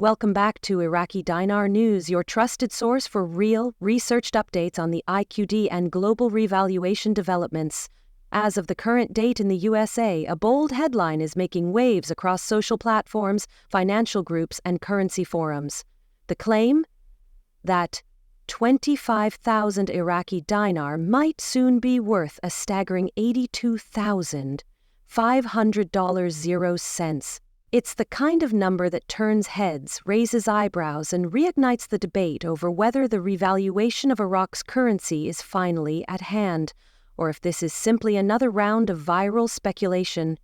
Welcome back to Iraqi Dinar News, your trusted source for real, researched updates on the IQD and global revaluation developments. As of the current date in the USA, a bold headline is making waves across social platforms, financial groups, and currency forums. The claim? That 25,000 Iraqi dinar might soon be worth a staggering $82,500.00. It's the kind of number that turns heads, raises eyebrows, and reignites the debate over whether the revaluation of Iraq's currency is finally at hand, or if this is simply another round of viral speculation.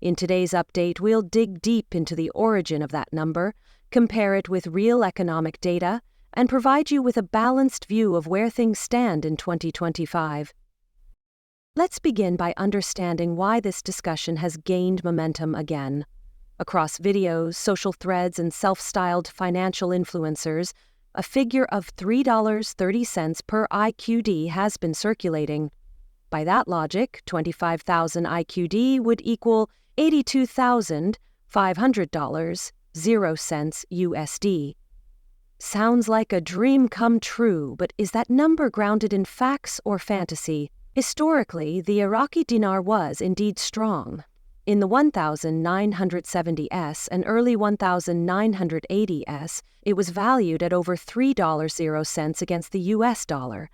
In today's update, we'll dig deep into the origin of that number, compare it with real economic data, and provide you with a balanced view of where things stand in 2025. Let's begin by understanding why this discussion has gained momentum again. Across videos, social threads, and self-styled financial influencers, a figure of $3.30 per IQD has been circulating. By that logic, 25,000 IQD would equal $82,500.00 USD. Sounds like a dream come true, but is that number grounded in facts or fantasy? Historically, the Iraqi dinar was indeed strong. In the 1970s and early 1980s, it was valued at over $3.00 against the US dollar.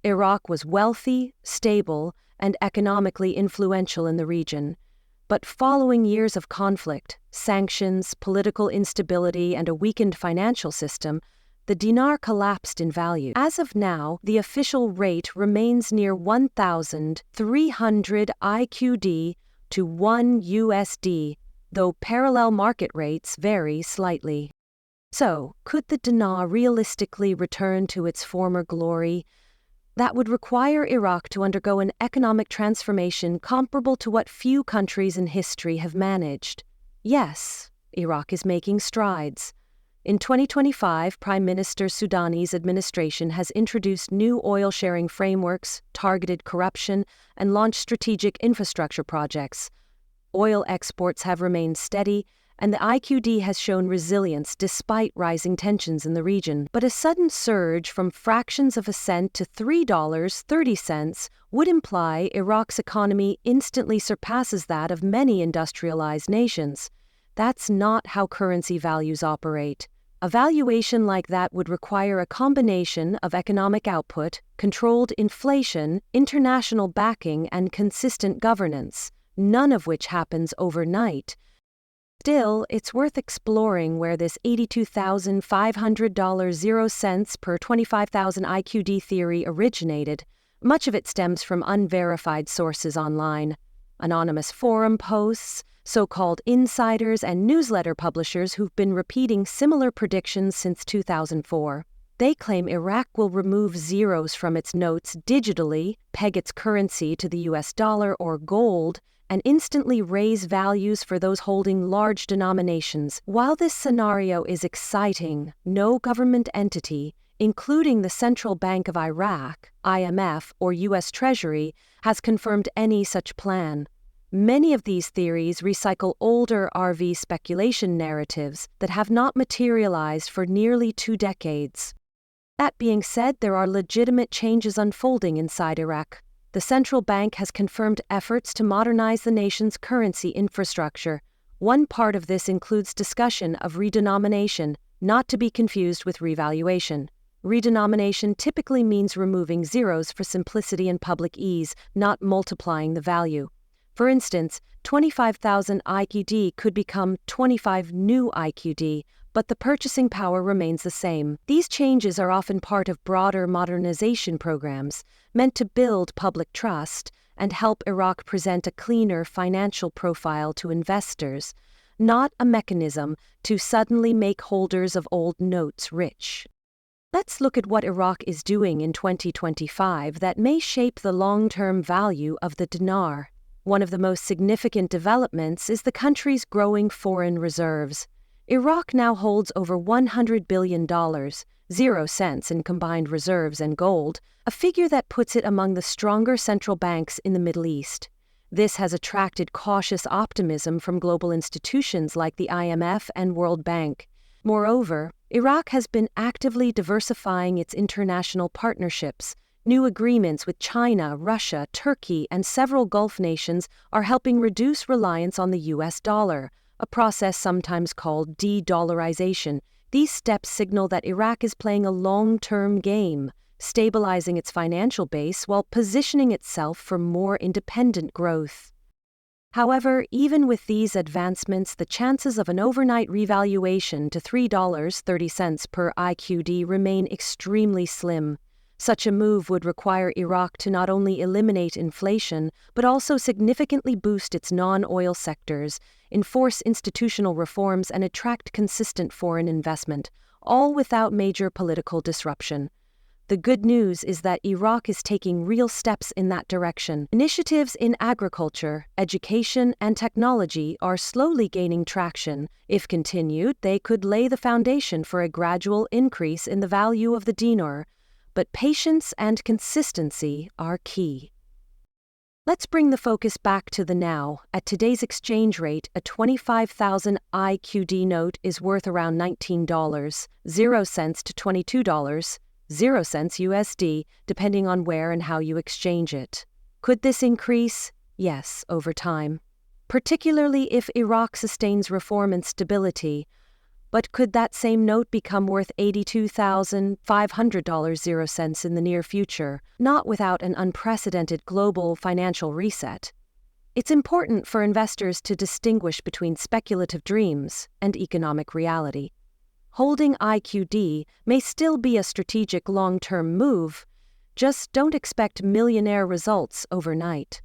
Iraq was wealthy, stable, and economically influential in the region. But following years of conflict, sanctions, political instability, and a weakened financial system, the dinar collapsed in value. As of now, the official rate remains near 1,300 IQD to 1 USD, though parallel market rates vary slightly. So, could the dinar realistically return to its former glory? That would require Iraq to undergo an economic transformation comparable to what few countries in history have managed. Yes, Iraq is making strides. In 2025, Prime Minister Soudani's administration has introduced new oil-sharing frameworks, targeted corruption, and launched strategic infrastructure projects. Oil exports have remained steady, and the IQD has shown resilience despite rising tensions in the region. But a sudden surge from fractions of a cent to $3.30 would imply Iraq's economy instantly surpasses that of many industrialized nations. That's not how currency values operate. A valuation like that would require a combination of economic output, controlled inflation, international backing, and consistent governance, none of which happens overnight. Still, it's worth exploring where this $82,500.00 per 25,000 IQD theory originated. Much of it stems from unverified sources online. Anonymous forum posts, so-called insiders, and newsletter publishers who've been repeating similar predictions since 2004. They claim Iraq will remove zeros from its notes digitally, peg its currency to the US dollar or gold, and instantly raise values for those holding large denominations. While this scenario is exciting, no government entity, including the Central Bank of Iraq, IMF, or US Treasury, has confirmed any such plan. Many of these theories recycle older RV speculation narratives that have not materialized for nearly 2 decades. That being said, there are legitimate changes unfolding inside Iraq. The central bank has confirmed efforts to modernize the nation's currency infrastructure. One part of this includes discussion of redenomination, not to be confused with revaluation. Redenomination typically means removing zeros for simplicity and public ease, not multiplying the value. For instance, 25,000 IQD could become 25 new IQD, but the purchasing power remains the same. These changes are often part of broader modernization programs meant to build public trust and help Iraq present a cleaner financial profile to investors, not a mechanism to suddenly make holders of old notes rich. Let's look at what Iraq is doing in 2025 that may shape the long-term value of the dinar. One of the most significant developments is the country's growing foreign reserves. Iraq now holds over $100 billion, 0 cents in combined reserves and gold, a figure that puts it among the stronger central banks in the Middle East. This has attracted cautious optimism from global institutions like the IMF and World Bank. Moreover, Iraq has been actively diversifying its international partnerships. New agreements with China, Russia, Turkey, and several Gulf nations are helping reduce reliance on the US dollar, a process sometimes called de-dollarization. These steps signal that Iraq is playing a long-term game, stabilizing its financial base while positioning itself for more independent growth. However, even with these advancements, the chances of an overnight revaluation to $3.30 per IQD remain extremely slim. Such a move would require Iraq to not only eliminate inflation, but also significantly boost its non-oil sectors, enforce institutional reforms, and attract consistent foreign investment, all without major political disruption. The good news is that Iraq is taking real steps in that direction. Initiatives in agriculture, education, and technology are slowly gaining traction. If continued, they could lay the foundation for a gradual increase in the value of the dinar. But patience and consistency are key. Let's bring the focus back to the now. At today's exchange rate, a 25,000 IQD note is worth around $19.00 to $22.00 USD, depending on where and how you exchange it. Could this increase? Yes, over time, particularly if Iraq sustains reform and stability. But could that same note become worth $82,500 in the near future, not without an unprecedented global financial reset? It's important for investors to distinguish between speculative dreams and economic reality. Holding IQD may still be a strategic long-term move, just don't expect millionaire results overnight.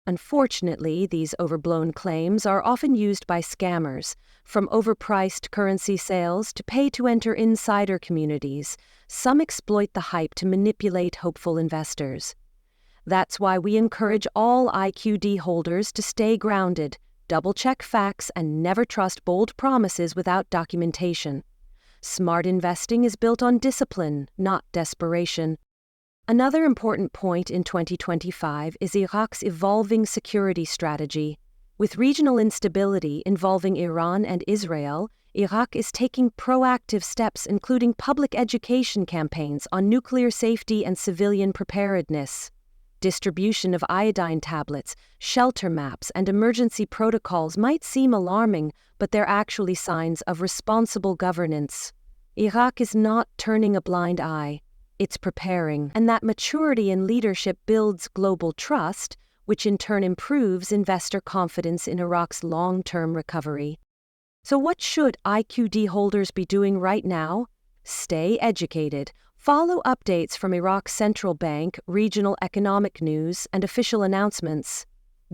Unfortunately, these overblown claims are often used by scammers, from overpriced currency sales to pay-to-enter insider communities. Some exploit the hype to manipulate hopeful investors. That's why we encourage all IQD holders to stay grounded, double-check facts, and never trust bold promises without documentation. Smart investing is built on discipline, not desperation. Another important point in 2025 is Iraq's evolving security strategy. With regional instability involving Iran and Israel, Iraq is taking proactive steps, including public education campaigns on nuclear safety and civilian preparedness. Distribution of iodine tablets, shelter maps, and emergency protocols might seem alarming, but they're actually signs of responsible governance. Iraq is not turning a blind eye. It's preparing, and that maturity in leadership builds global trust, which in turn improves investor confidence in Iraq's long-term recovery. So what should IQD holders be doing right now? Stay educated. Follow updates from Iraq's central bank, regional economic news, and official announcements.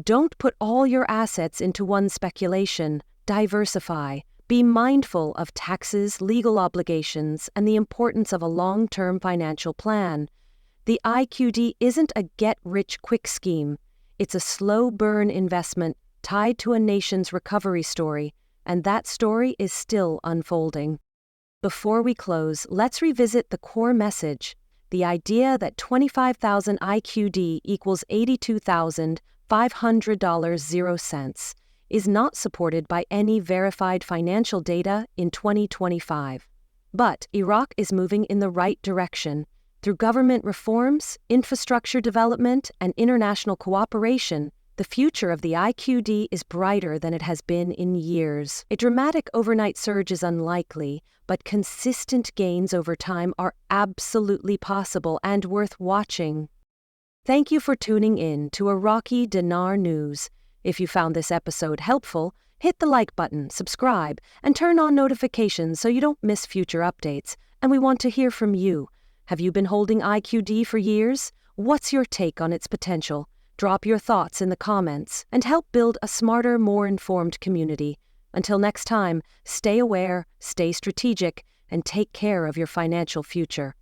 Don't put all your assets into one speculation. Diversify. Be mindful of taxes, legal obligations, and the importance of a long-term financial plan. The IQD isn't a get-rich-quick scheme. It's a slow-burn investment tied to a nation's recovery story, and that story is still unfolding. Before we close, let's revisit the core message. The idea that 25,000 IQD equals $82,500 is not supported by any verified financial data in 2025. But Iraq is moving in the right direction. Through government reforms, infrastructure development, and international cooperation, the future of the IQD is brighter than it has been in years. A dramatic overnight surge is unlikely, but consistent gains over time are absolutely possible and worth watching. Thank you for tuning in to Iraqi Dinar News. If you found this episode helpful, hit the like button, subscribe, and turn on notifications so you don't miss future updates. And we want to hear from you. Have you been holding IQD for years? What's your take on its potential? Drop your thoughts in the comments and help build a smarter, more informed community. Until next time, stay aware, stay strategic, and take care of your financial future.